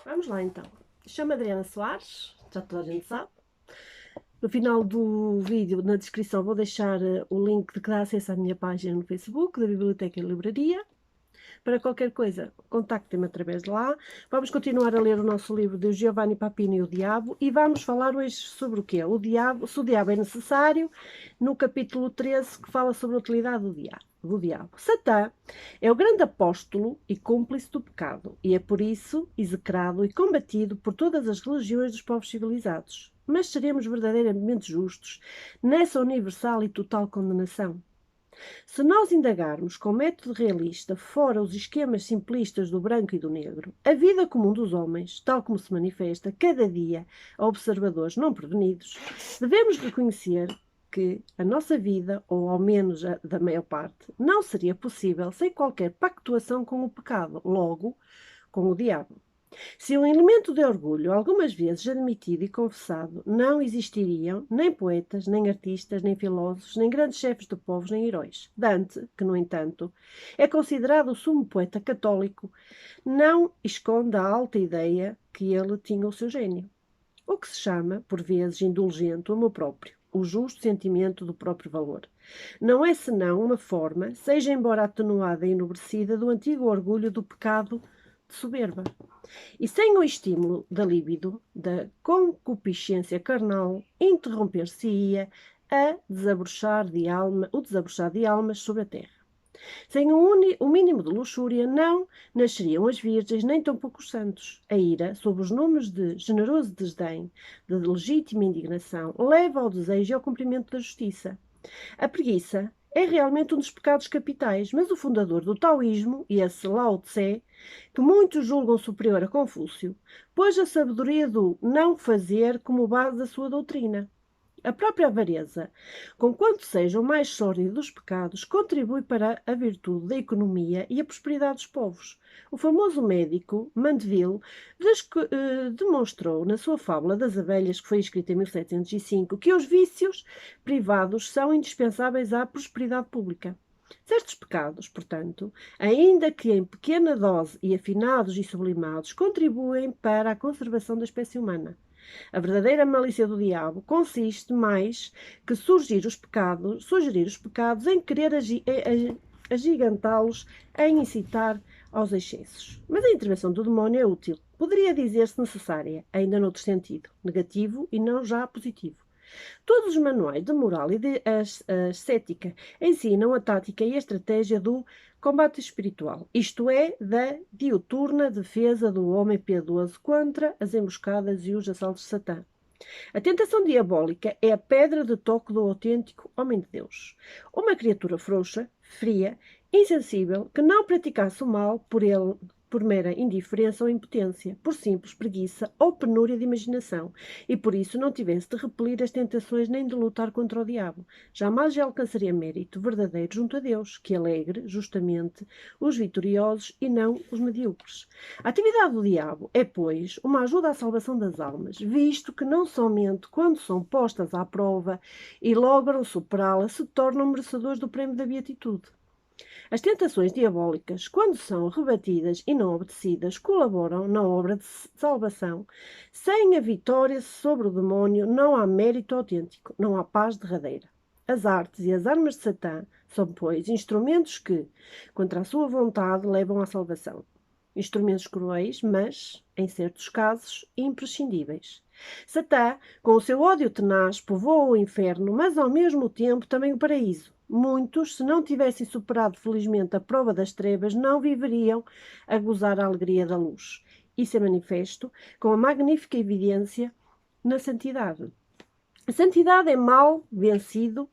Vamos lá então. Chamo Adriana Soares, já toda a gente sabe. No final do vídeo, na descrição, vou deixar o link de que dá acesso à minha página no Facebook, da Biblioteca e Livraria. Para qualquer coisa, contactem-me através de lá. Vamos continuar a ler o nosso livro de Giovanni Papini e o Diabo e vamos falar hoje sobre o quê? O diabo, se o diabo é necessário, no capítulo 13, que fala sobre a utilidade do diabo. Satã é o grande apóstolo e cúmplice do pecado e é por isso execrado e combatido por todas as religiões dos povos civilizados. Mas seremos verdadeiramente justos nessa universal e total condenação? Se nós indagarmos com método realista, fora os esquemas simplistas do branco e do negro, a vida comum dos homens, tal como se manifesta cada dia a observadores não prevenidos, devemos reconhecer que a nossa vida, ou ao menos a da maior parte, não seria possível sem qualquer pactuação com o pecado, logo, com o diabo. Se um elemento de orgulho, algumas vezes admitido e confessado, não existiriam nem poetas, nem artistas, nem filósofos, nem grandes chefes de povos, nem heróis. Dante, que, no entanto, é considerado o sumo poeta católico, não esconde a alta ideia que ele tinha o seu gênio. O que se chama, por vezes indulgente, o amor próprio, o justo sentimento do próprio valor. Não é senão uma forma, seja embora atenuada e enobrecida, do antigo orgulho do pecado de soberba. E sem o estímulo da libido, da concupiscência carnal, interromper-se-ia o desabrochar de almas sobre a terra. Sem o mínimo de luxúria, não nasceriam as virgens, nem tampouco os santos. A ira, sob os nomes de generoso desdém, de legítima indignação, leva ao desejo e ao cumprimento da justiça. A preguiça é realmente um dos pecados capitais, mas o fundador do taoísmo, esse Lao Tse, que muitos julgam superior a Confúcio, pôs a sabedoria do não fazer como base da sua doutrina. A própria avareza, conquanto seja o mais sórdido dos pecados, contribui para a virtude da economia e a prosperidade dos povos. O famoso médico Mandeville demonstrou na sua fábula das abelhas, que foi escrita em 1705, que os vícios privados são indispensáveis à prosperidade pública. Certos pecados, portanto, ainda que em pequena dose e afinados e sublimados, contribuem para a conservação da espécie humana. A verdadeira malícia do diabo consiste mais que sugerir os pecados em querer agigantá-los, em incitar aos excessos. Mas a intervenção do demónio é útil. Poderia dizer-se necessária, ainda noutro sentido, negativo e não já positivo. Todos os manuais de moral e de ascética ensinam a tática e a estratégia do combate espiritual, isto é, da diuturna defesa do homem piedoso contra as emboscadas e os assaltos de Satã. A tentação diabólica é a pedra de toque do autêntico homem de Deus. Uma criatura frouxa, fria, insensível, que não praticasse o mal por mera indiferença ou impotência, por simples preguiça ou penúria de imaginação, e por isso não tivesse de repelir as tentações nem de lutar contra o diabo. Jamais já alcançaria mérito verdadeiro junto a Deus, que alegre, justamente, os vitoriosos e não os medíocres. A atividade do diabo é, pois, uma ajuda à salvação das almas, visto que não somente quando são postas à prova e logram superá-la, se tornam merecedores do prémio da beatitude. As tentações diabólicas, quando são rebatidas e não obedecidas, colaboram na obra de salvação. Sem a vitória sobre o demónio não há mérito autêntico, não há paz derradeira. As artes e as armas de Satã são, pois, instrumentos que, contra a sua vontade, levam à salvação. Instrumentos cruéis, mas, em certos casos, imprescindíveis. Satã, com o seu ódio tenaz, povoa o inferno, mas ao mesmo tempo também o paraíso. Muitos, se não tivessem superado felizmente a prova das trevas, não viveriam a gozar a alegria da luz. Isso é manifesto com a magnífica evidência na santidade. A santidade é mal vencido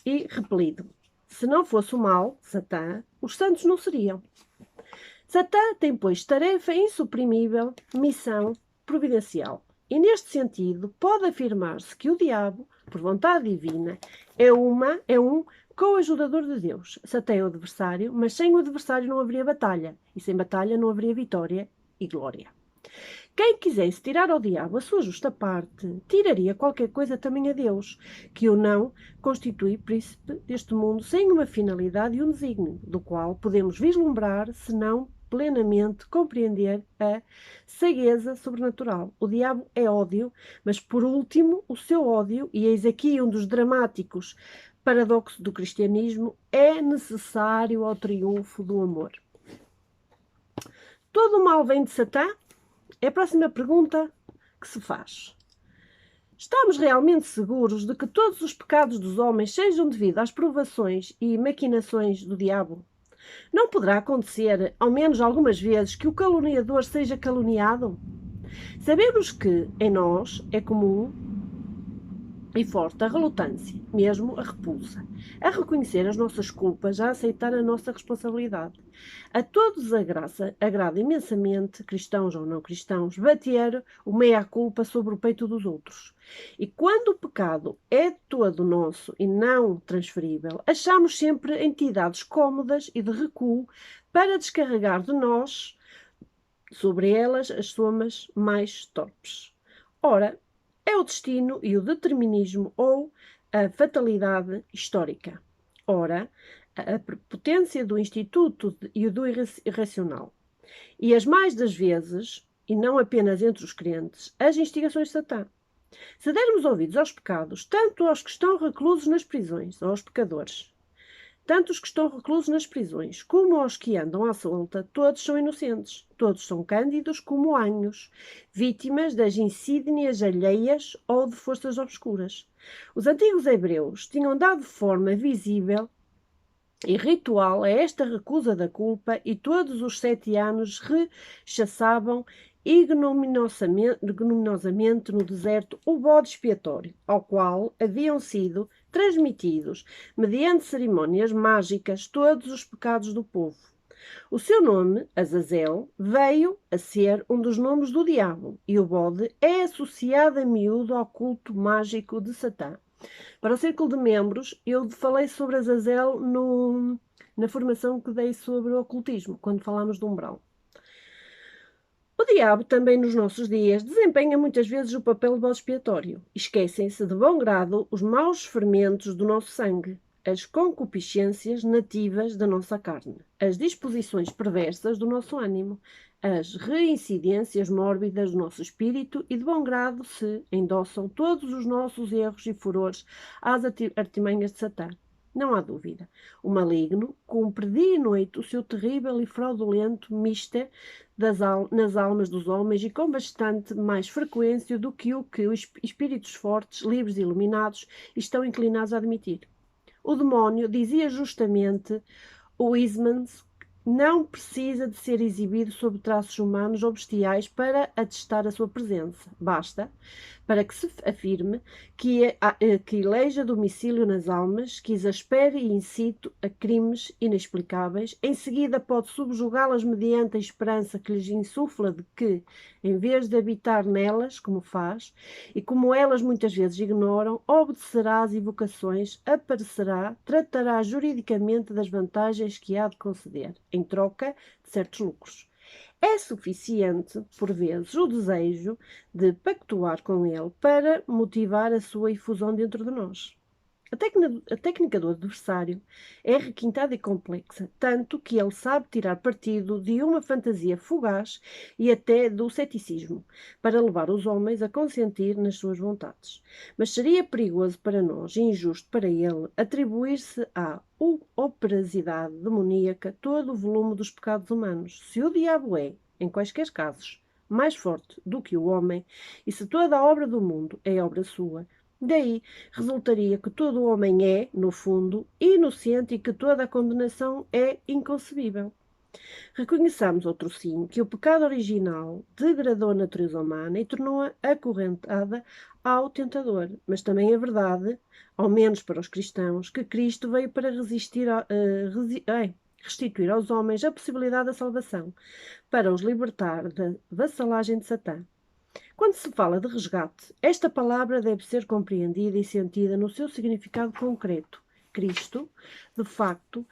e repelido. Se não fosse o mal, Satã, os santos não seriam. Satã tem, pois, tarefa insuprimível, missão providencial. E, neste sentido, pode afirmar-se que o diabo, por vontade divina, é um coajudador de Deus. Satã é o adversário, mas sem o adversário não haveria batalha, e sem batalha não haveria vitória e glória. Quem quisesse tirar ao diabo a sua justa parte, tiraria qualquer coisa também a Deus, que o não constitui príncipe deste mundo sem uma finalidade e um desígnio, do qual podemos vislumbrar, senão plenamente compreender a cegueza sobrenatural. O diabo é ódio, mas por último, o seu ódio, e eis aqui um dos dramáticos paradoxos do cristianismo, é necessário ao triunfo do amor. Todo o mal vem de Satã? É a próxima pergunta que se faz. Estamos realmente seguros de que todos os pecados dos homens sejam devido às provações e maquinações do diabo? Não poderá acontecer, ao menos algumas vezes, que o caluniador seja caluniado? Sabemos que, em nós, é comum e forte a relutância, mesmo a repulsa, a reconhecer as nossas culpas, a aceitar a nossa responsabilidade. A todos agrada imensamente, cristãos ou não cristãos, bater o meia-culpa sobre o peito dos outros. E quando o pecado é todo nosso e não transferível, achamos sempre entidades cómodas e de recuo para descarregar de nós, sobre elas, as somas mais torpes. Ora, é o destino e o determinismo ou a fatalidade histórica. Ora, a prepotência do instituto e do irracional. E as mais das vezes, e não apenas entre os crentes, as instigações de Satã. Se dermos ouvidos aos pecados, tanto aos que estão reclusos nas prisões, aos pecadores, tanto os que estão reclusos nas prisões, como aos que andam à solta, todos são inocentes, todos são cândidos como anhos, vítimas das insígnias alheias ou de forças obscuras. Os antigos hebreus tinham dado forma visível e ritual a esta recusa da culpa e todos os 7 anos rechaçavam ignominiosamente no deserto o bode expiatório, ao qual haviam sido transmitidos, mediante cerimónias mágicas, todos os pecados do povo. O seu nome, Azazel, veio a ser um dos nomes do diabo, e o bode é associado a miúdo ao culto mágico de Satã. Para o círculo de membros, eu falei sobre Azazel na formação que dei sobre o ocultismo, quando falámos do umbral. O diabo, também nos nossos dias, desempenha muitas vezes o papel de bode expiatório. Esquecem-se de bom grado os maus fermentos do nosso sangue, as concupiscências nativas da nossa carne, as disposições perversas do nosso ânimo, as reincidências mórbidas do nosso espírito e de bom grado se endossam todos os nossos erros e furores às artimanhas de Satã. Não há dúvida. O maligno cumpre dia e noite o seu terrível e fraudulento mister nas almas dos homens e com bastante mais frequência do que os espíritos fortes, livres e iluminados estão inclinados a admitir. O demónio, dizia justamente o Huysmans, não precisa de ser exibido sob traços humanos ou bestiais para atestar a sua presença. Basta para que se afirme que eleja domicílio nas almas, que exaspere e incite a crimes inexplicáveis. Em seguida pode subjugá-las mediante a esperança que lhes insufla de que, em vez de habitar nelas, como faz, e como elas muitas vezes ignoram, obedecerá às evocações, aparecerá, tratará juridicamente das vantagens que há de conceder, em troca de certos lucros. É suficiente, por vezes, o desejo de pactuar com ele para motivar a sua efusão dentro de nós. A técnica do adversário é requintada e complexa, tanto que ele sabe tirar partido de uma fantasia fugaz e até do ceticismo, para levar os homens a consentir nas suas vontades. Mas seria perigoso para nós e injusto para ele atribuir-se à operosidade demoníaca todo o volume dos pecados humanos. Se o diabo é, em quaisquer casos, mais forte do que o homem, e se toda a obra do mundo é obra sua, daí resultaria que todo o homem é, no fundo, inocente e que toda a condenação é inconcebível. Reconheçamos, outro sim, que o pecado original degradou a natureza humana e tornou-a acorrentada ao tentador. Mas também é verdade, ao menos para os cristãos, que Cristo veio para restituir aos homens a possibilidade da salvação, para os libertar da vassalagem de Satã. Quando se fala de resgate, esta palavra deve ser compreendida e sentida no seu significado concreto. Cristo, de facto,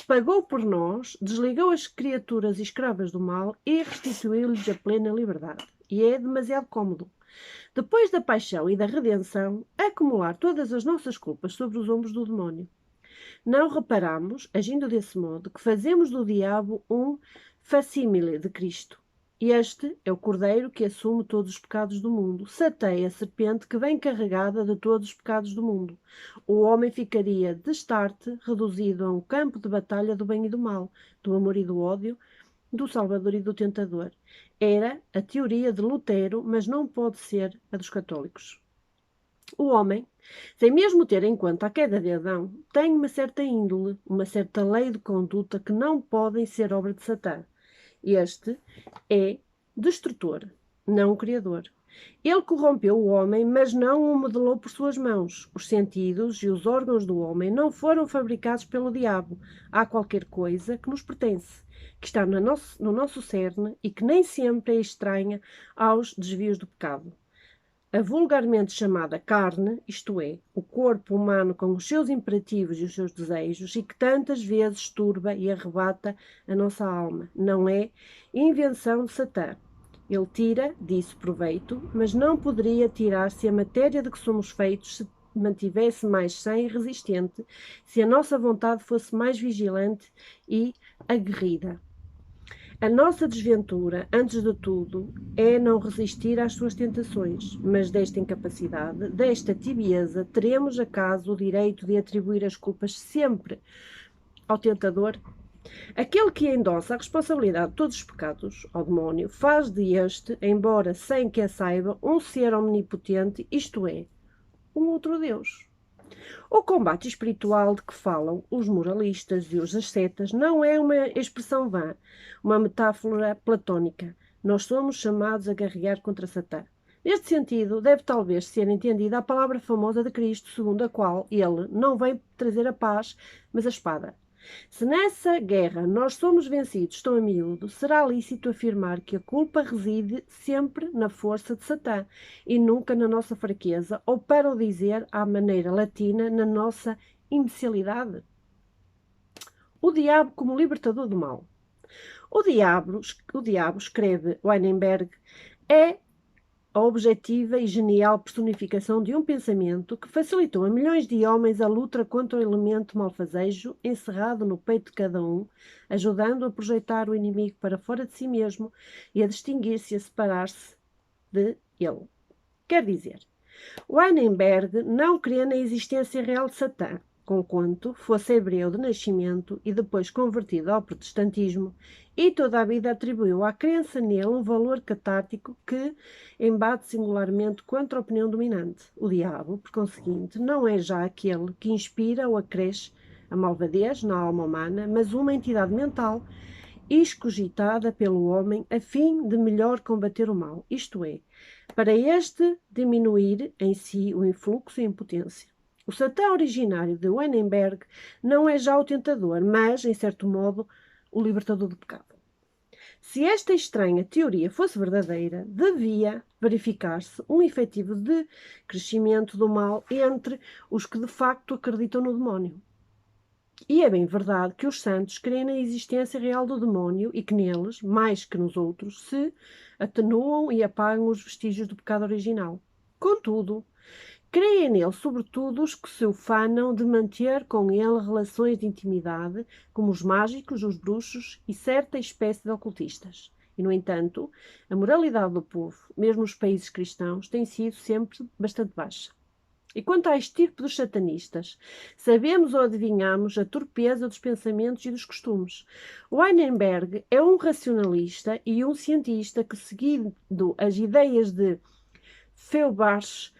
pagou por nós, desligou as criaturas escravas do mal e restituiu-lhes a plena liberdade. E é demasiado cômodo, depois da paixão e da redenção, acumular todas as nossas culpas sobre os ombros do demónio. Não reparamos, agindo desse modo, que fazemos do diabo um facsímile de Cristo. Este é o cordeiro que assume todos os pecados do mundo. Satã é a serpente que vem carregada de todos os pecados do mundo. O homem ficaria, de start, reduzido a um campo de batalha do bem e do mal, do amor e do ódio, do Salvador e do Tentador. Era a teoria de Lutero, mas não pode ser a dos católicos. O homem, sem mesmo ter em conta a queda de Adão, tem uma certa índole, uma certa lei de conduta que não podem ser obra de Satã. Este é destrutor, não criador. Ele corrompeu o homem, mas não o modelou por suas mãos. Os sentidos e os órgãos do homem não foram fabricados pelo diabo. Há qualquer coisa que nos pertence, que está no nosso cerne e que nem sempre é estranha aos desvios do pecado. A vulgarmente chamada carne, isto é, o corpo humano com os seus imperativos e os seus desejos, e que tantas vezes turba e arrebata a nossa alma, não é invenção de Satã. Ele tira disso proveito, mas não poderia tirar se a matéria de que somos feitos se mantivesse mais sã e resistente, se a nossa vontade fosse mais vigilante e aguerrida. A nossa desventura, antes de tudo, é não resistir às suas tentações, mas desta incapacidade, desta tibieza, teremos acaso o direito de atribuir as culpas sempre ao tentador? Aquele que endossa a responsabilidade de todos os pecados ao demónio faz de este, embora sem que a saiba, um ser omnipotente, isto é, um outro Deus. O combate espiritual de que falam os moralistas e os ascetas não é uma expressão vã, uma metáfora platónica. Nós somos chamados a guerrear contra Satã. Neste sentido, deve talvez ser entendida a palavra famosa de Cristo, segundo a qual ele não vem trazer a paz, mas a espada. Se nessa guerra nós somos vencidos tão a miúdo, será lícito afirmar que a culpa reside sempre na força de Satã e nunca na nossa fraqueza, ou, para o dizer à maneira latina, na nossa imbecilidade. O diabo como libertador do mal. O diabo, escreve Weinberg, é a objetiva e genial personificação de um pensamento que facilitou a milhões de homens a luta contra o elemento malfazejo encerrado no peito de cada um, ajudando a projetar o inimigo para fora de si mesmo e a distinguir-se e a separar-se de ele. Quer dizer, Weinberg não crê na existência real de Satã, conquanto fosse hebreu de nascimento e depois convertido ao protestantismo, e toda a vida atribuiu à crença nele um valor catártico que embate singularmente contra a opinião dominante. O diabo, por conseguinte, não é já aquele que inspira ou acresce a malvadez na alma humana, mas uma entidade mental escogitada pelo homem a fim de melhor combater o mal, isto é, para este diminuir em si o influxo e a impotência. O Satã originário de Weinberg não é já o tentador, mas, em certo modo, o libertador do pecado. Se esta estranha teoria fosse verdadeira, devia verificar-se um efetivo decrescimento do mal entre os que de facto acreditam no demónio. E é bem verdade que os santos creem na existência real do demónio e que neles, mais que nos outros, se atenuam e apagam os vestígios do pecado original. Contudo, creem nele sobretudo os que se ufanam de manter com ele relações de intimidade, como os mágicos, os bruxos e certa espécie de ocultistas. E, no entanto, a moralidade do povo, mesmo os países cristãos, tem sido sempre bastante baixa. E quanto à estirpe dos satanistas, sabemos ou adivinhamos a torpeza dos pensamentos e dos costumes. Weinberg é um racionalista e um cientista que, seguindo as ideias de Feuerbach,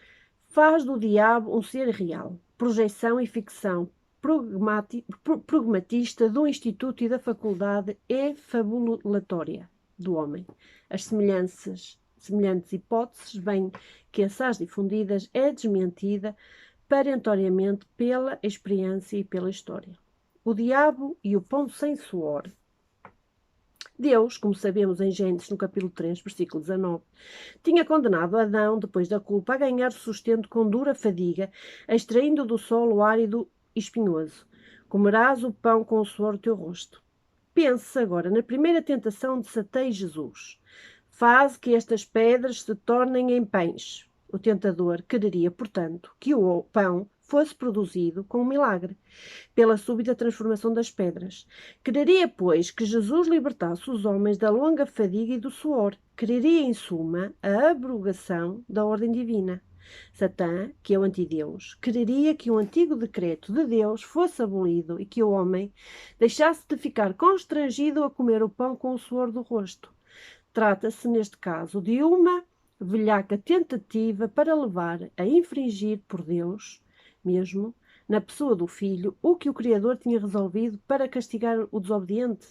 faz do diabo um ser real, projeção e ficção pragmatista do instituto e da faculdade é fabulatória do homem. As semelhantes hipóteses, bem que assaz difundidas, é desmentida perentoriamente pela experiência e pela história. O diabo e o pão sem suor. Deus, como sabemos em Gênesis, no capítulo 3, versículo 19, tinha condenado Adão, depois da culpa, a ganhar sustento com dura fadiga, extraindo do solo árido e espinhoso. Comerás o pão com o suor do teu rosto. Pense agora na primeira tentação de Satã e Jesus. Faz que estas pedras se tornem em pães. O tentador quereria, portanto, que o pão fosse produzido com um milagre, pela súbita transformação das pedras. Quereria, pois, que Jesus libertasse os homens da longa fadiga e do suor. Quereria, em suma, a abrogação da ordem divina. Satã, que é o antideus, quereria que o antigo decreto de Deus fosse abolido e que o homem deixasse de ficar constrangido a comer o pão com o suor do rosto. Trata-se, neste caso, de uma velhaca tentativa para levar a infringir por Deus mesmo, na pessoa do Filho, o que o Criador tinha resolvido para castigar o desobediente?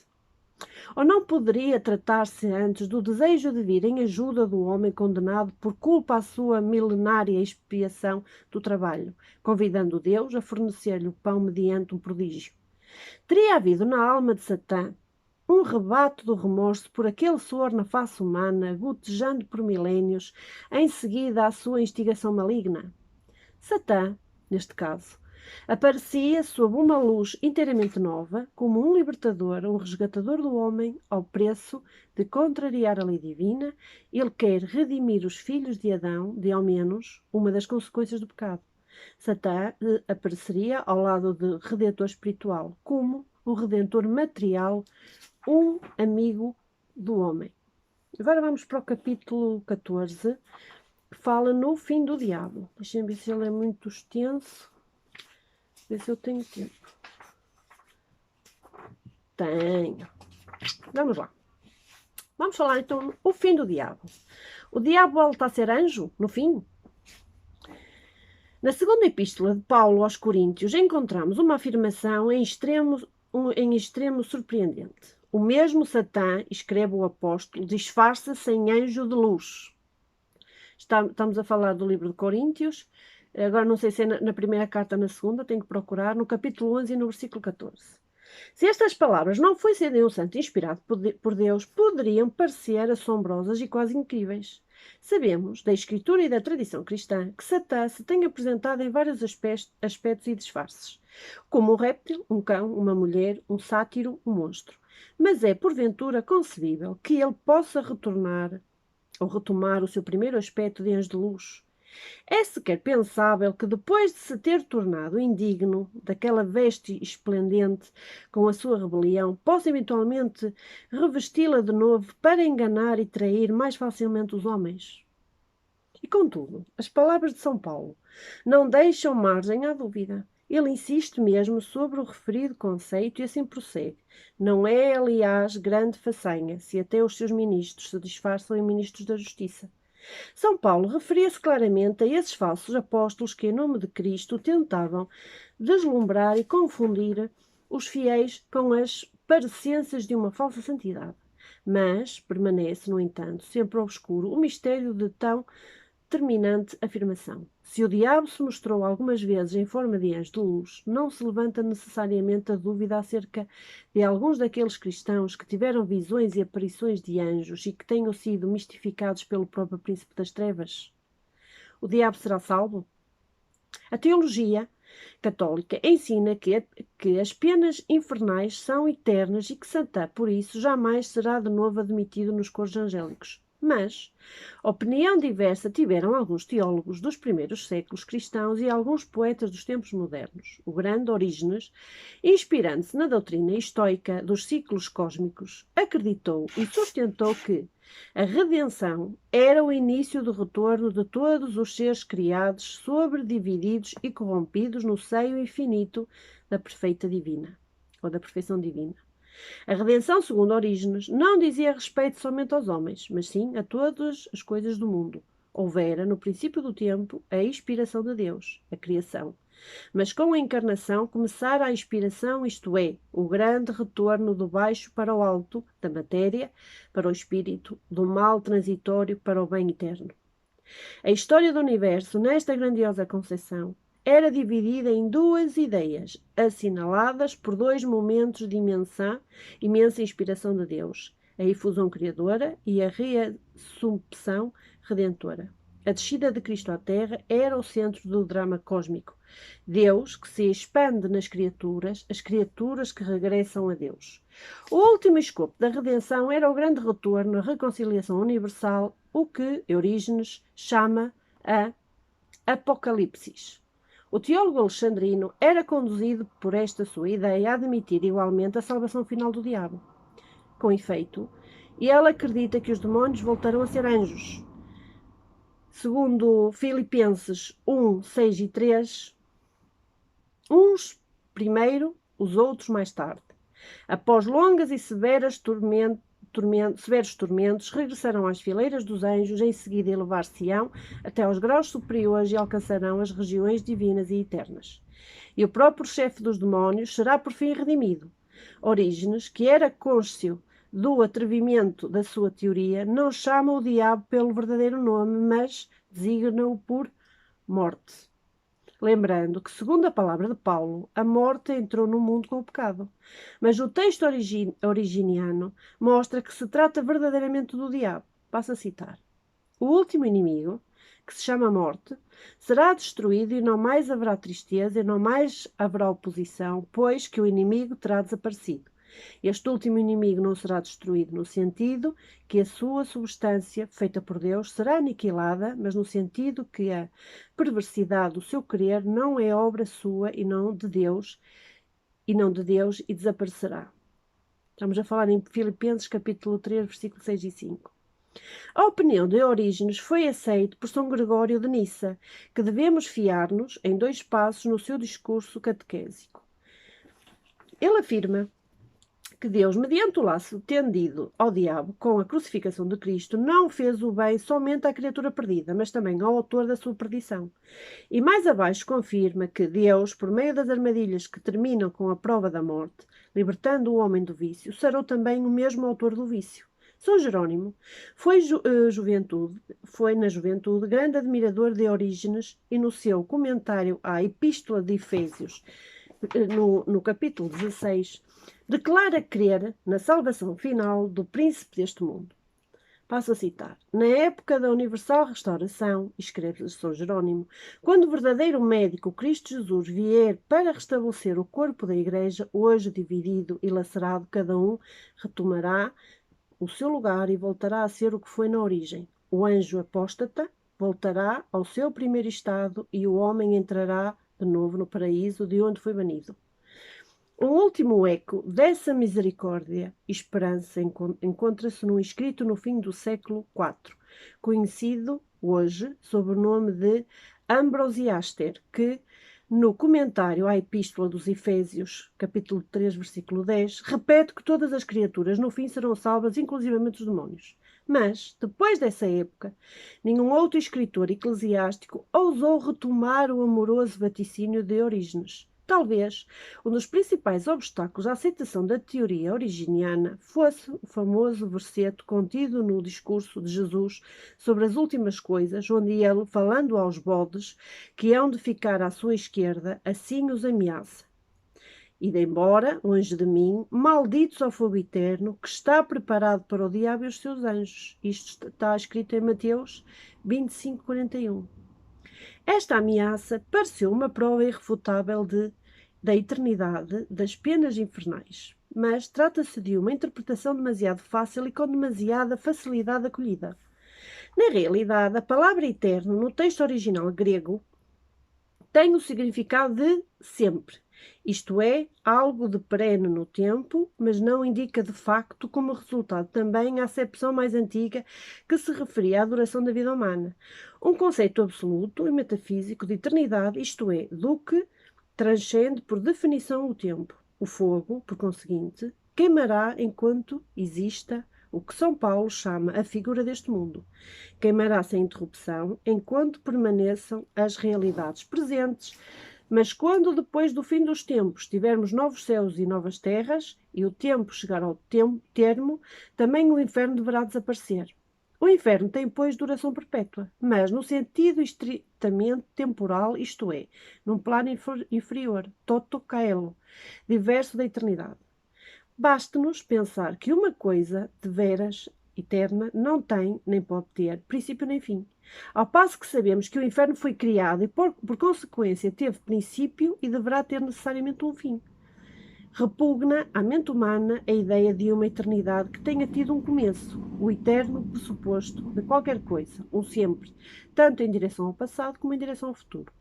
Ou não poderia tratar-se antes do desejo de vir em ajuda do homem condenado por culpa à sua milenária expiação do trabalho, convidando Deus a fornecer-lhe o pão mediante um prodígio? Teria havido na alma de Satã um rebate do remorso por aquele suor na face humana, gotejando por milénios, em seguida à sua instigação maligna? Satã, neste caso, aparecia sob uma luz inteiramente nova, como um libertador, um resgatador do homem, ao preço de contrariar a lei divina. Ele quer redimir os filhos de Adão, de ao menos uma das consequências do pecado. Satã apareceria ao lado de redentor espiritual, como o redentor material, um amigo do homem. Agora vamos para o capítulo 14, que fala no fim do diabo. Deixem-me ver se ele é muito extenso. Ver se eu tenho tempo. Tenho. Vamos lá. Vamos falar então o fim do diabo. O diabo volta a ser anjo no fim? Na segunda epístola de Paulo aos Coríntios encontramos uma afirmação em extremo surpreendente. O mesmo Satã, escreve o apóstolo, disfarça-se em anjo de luz. Estamos a falar do livro de Coríntios. Agora não sei se é na primeira carta ou na segunda, tenho que procurar, no capítulo 11 e no versículo 14. Se estas palavras não fossem de um santo inspirado por Deus, poderiam parecer assombrosas e quase incríveis. Sabemos, da Escritura e da tradição cristã, que Satã se tem apresentado em vários aspectos e disfarces, como um réptil, um cão, uma mulher, um sátiro, um monstro. Mas é, porventura, concebível que ele possa retornar ou retomar o seu primeiro aspecto de anjo de luz? É sequer pensável que, depois de se ter tornado indigno daquela veste esplendente com a sua rebelião, possa eventualmente revesti-la de novo para enganar e trair mais facilmente os homens? E, contudo, as palavras de São Paulo não deixam margem à dúvida. Ele insiste mesmo sobre o referido conceito e assim prossegue. Não é, aliás, grande façanha se até os seus ministros se disfarçam em ministros da Justiça. São Paulo referia-se claramente a esses falsos apóstolos que, em nome de Cristo, tentavam deslumbrar e confundir os fiéis com as parecências de uma falsa santidade. Mas permanece, no entanto, sempre obscuro o mistério de tão terminante afirmação. Se o diabo se mostrou algumas vezes em forma de anjo de luz, não se levanta necessariamente a dúvida acerca de alguns daqueles cristãos que tiveram visões e aparições de anjos e que tenham sido mistificados pelo próprio príncipe das trevas? O diabo será salvo? A teologia católica ensina que as penas infernais são eternas e que Satã, por isso, jamais será de novo admitido nos coros angélicos. Mas opinião diversa tiveram alguns teólogos dos primeiros séculos cristãos e alguns poetas dos tempos modernos. O grande Orígenes, inspirando-se na doutrina estoica dos ciclos cósmicos, acreditou e sustentou que a redenção era o início do retorno de todos os seres criados, sobredivididos e corrompidos no seio infinito da perfeita divina, ou da perfeição divina. A redenção, segundo Orígenes, não dizia respeito somente aos homens, mas sim a todas as coisas do mundo. Houvera, no princípio do tempo, a inspiração de Deus, a criação. Mas com a encarnação começara a inspiração, isto é, o grande retorno do baixo para o alto, da matéria para o espírito, do mal transitório para o bem eterno. A história do universo, nesta grandiosa concepção, era dividida em duas ideias, assinaladas por dois momentos de imensa inspiração de Deus, a efusão criadora e a reassumpção redentora. A descida de Cristo à Terra era o centro do drama cósmico. Deus que se expande nas criaturas, as criaturas que regressam a Deus. O último escopo da redenção era o grande retorno, a reconciliação universal, o que Eurígenes chama a Apocalipse. O teólogo alexandrino era conduzido por esta sua ideia a admitir igualmente a salvação final do diabo. Com efeito, ele acredita que os demónios voltarão a ser anjos. Segundo Filipenses 1, 6 e 3, uns primeiro, os outros mais tarde. Após longas e severos tormentos, regressarão às fileiras dos anjos, em seguida elevar-se-ão até aos graus superiores e alcançarão as regiões divinas e eternas. E o próprio chefe dos demónios será por fim redimido. Orígenes, que era cônscio do atrevimento da sua teoria, não chama o diabo pelo verdadeiro nome, mas designa-o por morte. Lembrando que, segundo a palavra de Paulo, a morte entrou no mundo com o pecado. Mas o texto originiano mostra que se trata verdadeiramente do diabo. Passo a citar. O último inimigo, que se chama morte, será destruído e não mais haverá tristeza e não mais haverá oposição, pois que o inimigo terá desaparecido. Este último inimigo não será destruído no sentido que a sua substância, feita por Deus, será aniquilada, mas no sentido que a perversidade do seu querer não é obra sua e não de Deus e desaparecerá. Estamos a falar em Filipenses capítulo 3, versículos 6 e 5. A opinião de Orígenes foi aceita por São Gregório de Nissa, que devemos fiar-nos em 2 passos no seu discurso catequésico. Ele afirma que Deus, mediante o laço tendido ao diabo com a crucificação de Cristo, não fez o bem somente à criatura perdida, mas também ao autor da sua perdição. E mais abaixo confirma que Deus, por meio das armadilhas que terminam com a prova da morte, libertando o homem do vício, sarou também o mesmo autor do vício. São Jerónimo foi na juventude grande admirador de Orígenes e no seu comentário à Epístola de Efésios, no capítulo 16, declara crer na salvação final do príncipe deste mundo. Passo a citar. Na época da universal restauração, escreve São Jerónimo, quando o verdadeiro médico, Cristo Jesus, vier para restabelecer o corpo da Igreja, hoje dividido e lacerado, cada um retomará o seu lugar e voltará a ser o que foi na origem. O anjo apóstata voltará ao seu primeiro estado e o homem entrará de novo no paraíso de onde foi banido. Um último eco dessa misericórdia e esperança encontra-se num escrito no fim do século IV, conhecido hoje sob o nome de Ambrosiaster, que, no comentário à Epístola dos Efésios, capítulo 3, versículo 10, repete que todas as criaturas no fim serão salvas, inclusivamente os demónios. Mas, depois dessa época, nenhum outro escritor eclesiástico ousou retomar o amoroso vaticínio de Orígenes. Talvez um dos principais obstáculos à aceitação da teoria originiana fosse o famoso verseto contido no discurso de Jesus sobre as últimas coisas, onde ele, falando aos bodes que hão de ficar à sua esquerda, assim os ameaça. Ide embora, longe de mim, malditos ao fogo eterno, que está preparado para o diabo e os seus anjos. Isto está escrito em Mateus 25, 41. Esta ameaça pareceu uma prova irrefutável da eternidade das penas infernais, mas trata-se de uma interpretação demasiado fácil e com demasiada facilidade acolhida. Na realidade, a palavra eterno, no texto original grego, tem o significado de sempre, isto é, algo de perene no tempo, mas não indica de facto como resultado também a acepção mais antiga que se referia à duração da vida humana. Um conceito absoluto e metafísico de eternidade, isto é, do que transcende por definição o tempo. O fogo, por conseguinte, queimará enquanto exista o que São Paulo chama a figura deste mundo. Queimará sem interrupção enquanto permaneçam as realidades presentes, mas quando depois do fim dos tempos tivermos novos céus e novas terras e o tempo chegar ao termo, também o inferno deverá desaparecer. O inferno tem, pois, duração perpétua, mas no sentido estritamente temporal, isto é, num plano inferior, toto caelo, diverso da eternidade. Baste-nos pensar que uma coisa, de veras eterna, não tem, nem pode ter, princípio nem fim. Ao passo que sabemos que o inferno foi criado e, por consequência, teve princípio e deverá ter necessariamente um fim. Repugna à mente humana a ideia de uma eternidade que tenha tido um começo, o eterno pressuposto de qualquer coisa, um sempre, tanto em direção ao passado como em direção ao futuro.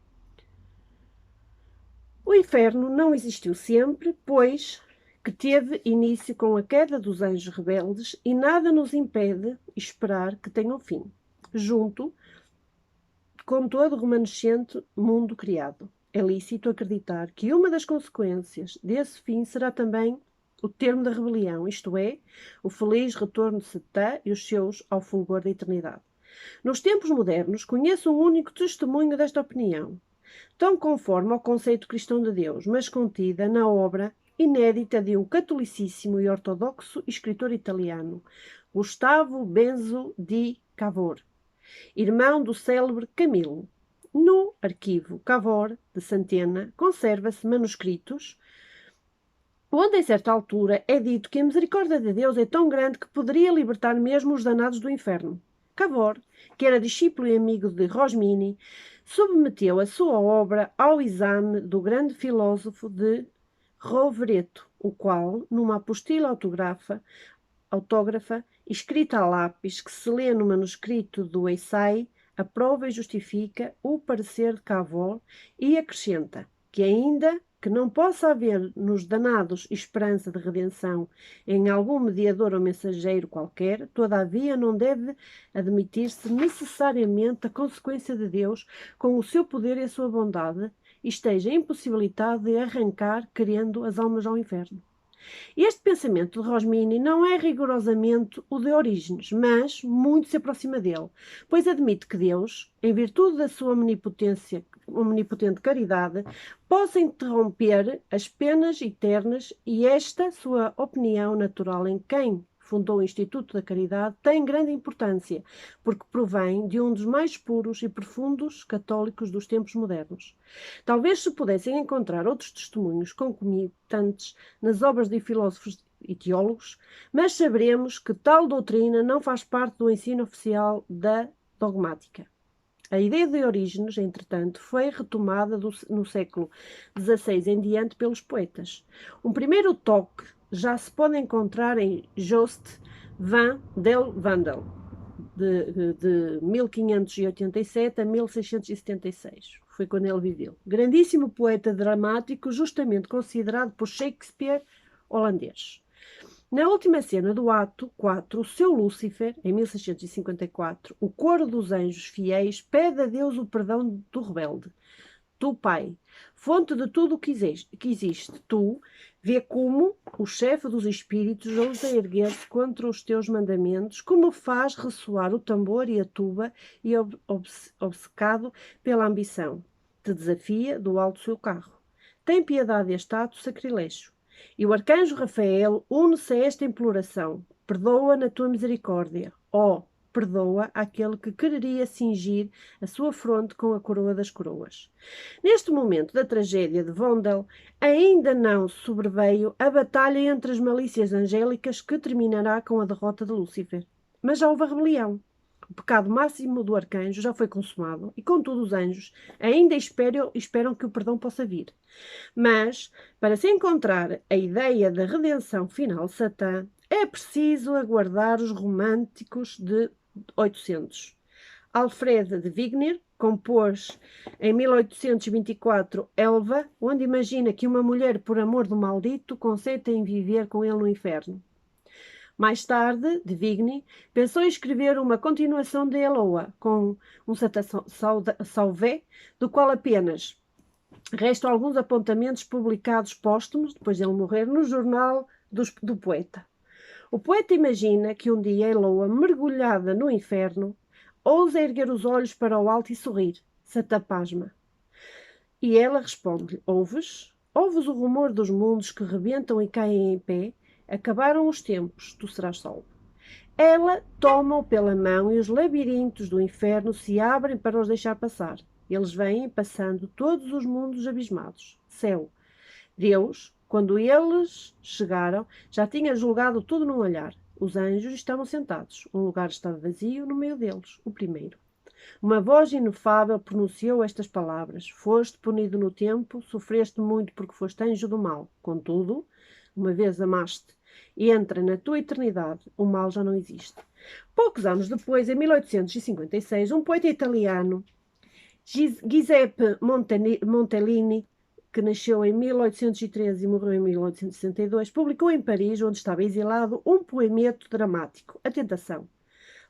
O inferno não existiu sempre, pois que teve início com a queda dos anjos rebeldes e nada nos impede esperar que tenha um fim, junto com todo o remanescente mundo criado. É lícito acreditar que uma das consequências desse fim será também o termo da rebelião, isto é, o feliz retorno de Satã e os seus ao fulgor da eternidade. Nos tempos modernos, conheço um único testemunho desta opinião, tão conforme ao conceito cristão de Deus, mas contida na obra inédita de um catolicíssimo e ortodoxo escritor italiano, Gustavo Benzo di Cavour, irmão do célebre Camilo. No arquivo Cavour de Santena conserva-se manuscritos onde, em certa altura, é dito que a misericórdia de Deus é tão grande que poderia libertar mesmo os danados do inferno. Cavour, que era discípulo e amigo de Rosmini, submeteu a sua obra ao exame do grande filósofo de Rovereto, o qual, numa apostila autógrafa, escrita a lápis, que se lê no manuscrito do Eissai, aprova e justifica o parecer de Cavour e acrescenta que, ainda que não possa haver nos danados esperança de redenção em algum mediador ou mensageiro qualquer, todavia não deve admitir-se necessariamente a consequência de Deus, com o seu poder e a sua bondade, esteja impossibilitado de arrancar, querendo, as almas ao inferno. Este pensamento de Rosmini não é rigorosamente o de Orígenes, mas muito se aproxima dele, pois admite que Deus, em virtude da sua omnipotente caridade, possa interromper as penas eternas, e esta sua opinião natural em quem fundou o Instituto da Caridade tem grande importância, porque provém de um dos mais puros e profundos católicos dos tempos modernos. Talvez se pudessem encontrar outros testemunhos concomitantes nas obras de filósofos e teólogos, mas saberemos que tal doutrina não faz parte do ensino oficial da dogmática. A ideia de Orígenes, entretanto, foi retomada no século XVI em diante pelos poetas. Um primeiro toque já se pode encontrar em Jost van del Vandel, de 1587 a 1676. Foi quando ele viveu. Grandíssimo poeta dramático, justamente considerado por Shakespeare holandês. Na última cena do ato 4, o seu Lúcifer, em 1654, o coro dos anjos fiéis pede a Deus o perdão do rebelde. Tu, Pai, fonte de tudo o que existe, tu, vê como o chefe dos espíritos ousa erguer-se contra os teus mandamentos, como faz ressoar o tambor e a tuba, e obcecado pela ambição, te desafia do alto do seu carro. Tem piedade deste ato sacrilégio. E o arcanjo Rafael une-se a esta imploração. Perdoa na tua misericórdia. Ó, perdoa aquele que quereria cingir a sua fronte com a coroa das coroas. Neste momento da tragédia de Vondel, ainda não sobreveio a batalha entre as malícias angélicas que terminará com a derrota de Lúcifer. Mas já houve a rebelião. O pecado máximo do arcanjo já foi consumado e, contudo, os anjos ainda esperam que o perdão possa vir. Mas, para se encontrar a ideia da redenção final de Satã, é preciso aguardar os românticos de 800. Alfred de Vigner compôs em 1824 Elva, onde imagina que uma mulher, por amor do maldito, consente em viver com ele no inferno. Mais tarde, de Vigny, pensou em escrever uma continuação de Eloa, com um Satã Sauvé, do qual apenas restam alguns apontamentos publicados póstumos, depois de ele morrer, no jornal do poeta. O poeta imagina que um dia Eloa, mergulhada no inferno, ousa erguer os olhos para o alto e sorrir. Satã pasma. E ela responde-lhe: Ouves? Ouves o rumor dos mundos que rebentam e caem em pé? Acabaram os tempos, tu serás salvo. Ela toma-o pela mão e os labirintos do inferno se abrem para os deixar passar. Eles vêm passando todos os mundos abismados. Céu. Deus, quando eles chegaram, já tinha julgado tudo num olhar. Os anjos estavam sentados. Um lugar estava vazio no meio deles, o primeiro. Uma voz inefável pronunciou estas palavras: Foste punido no tempo, sofreste muito porque foste anjo do mal. Contudo, uma vez amaste e entra na tua eternidade, o mal já não existe. Poucos anos depois, em 1856, um poeta italiano, Giuseppe Montellini, que nasceu em 1813 e morreu em 1862, publicou em Paris, onde estava exilado, um poemeto dramático, A Tentação.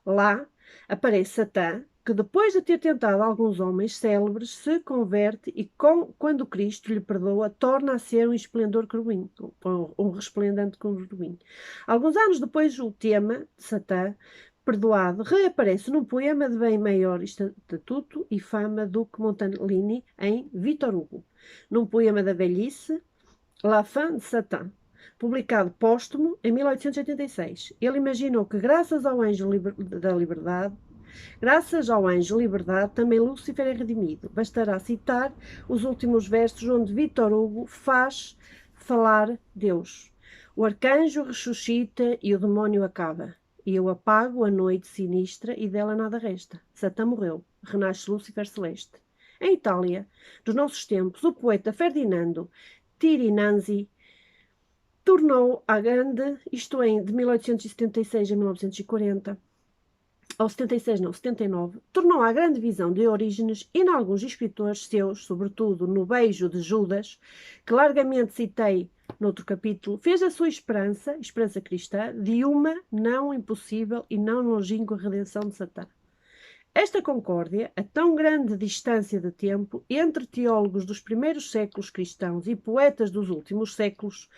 Lá aparece Satã, que depois de ter tentado alguns homens célebres, se converte e, quando Cristo lhe perdoa, torna a ser um esplendor querubim, um resplendente querubim. Alguns anos depois, o tema de Satã, perdoado, reaparece num poema de bem maior estatuto e fama do que Montalini em Victor Hugo, num poema da velhice, La Fin de Satã, publicado póstumo em 1886. Ele imaginou que, graças ao anjo da liberdade, também Lúcifer é redimido. Bastará citar os últimos versos onde Victor Hugo faz falar Deus. O arcanjo ressuscita e o demónio acaba. E eu apago a noite sinistra e dela nada resta. Satã morreu, renasce Lúcifer celeste. Em Itália, dos nossos tempos, o poeta Ferdinando Tirinanzi tornou a grande, isto é, de 1876 a 1940, ou 76 não, 79, tornou a grande visão de Orígenes e, em alguns escritores seus, sobretudo no Beijo de Judas, que largamente citei noutro capítulo, fez a sua esperança cristã, de uma não impossível e não longínqua redenção de Satã. Esta concórdia, a tão grande distância de tempo, entre teólogos dos primeiros séculos cristãos e poetas dos últimos séculos,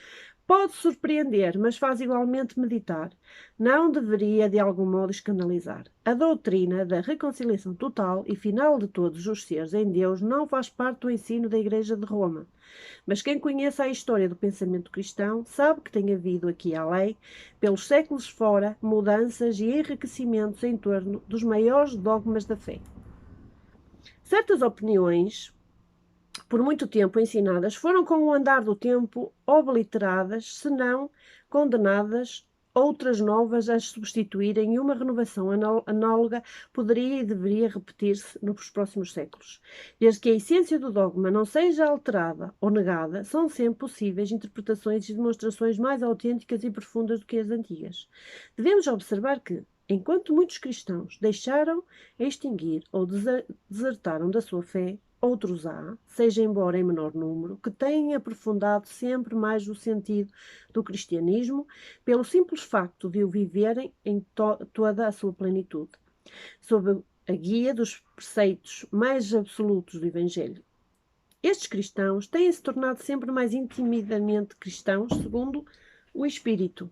pode surpreender, mas faz igualmente meditar. Não deveria, de algum modo, escandalizar. A doutrina da reconciliação total e final de todos os seres em Deus não faz parte do ensino da Igreja de Roma. Mas quem conhece a história do pensamento cristão sabe que tem havido aqui além, pelos séculos fora, mudanças e enriquecimentos em torno dos maiores dogmas da fé. Certas opiniões, por muito tempo ensinadas, foram com o andar do tempo obliteradas, se não condenadas, outras novas a substituírem, e uma renovação análoga poderia e deveria repetir-se nos próximos séculos. Desde que a essência do dogma não seja alterada ou negada, são sempre possíveis interpretações e demonstrações mais autênticas e profundas do que as antigas. Devemos observar que, enquanto muitos cristãos deixaram extinguir ou desertaram da sua fé, outros há, seja embora em menor número, que têm aprofundado sempre mais o sentido do cristianismo, pelo simples facto de o viverem em toda a sua plenitude, sob a guia dos preceitos mais absolutos do Evangelho. Estes cristãos têm-se tornado sempre mais intimidamente cristãos, segundo o Espírito.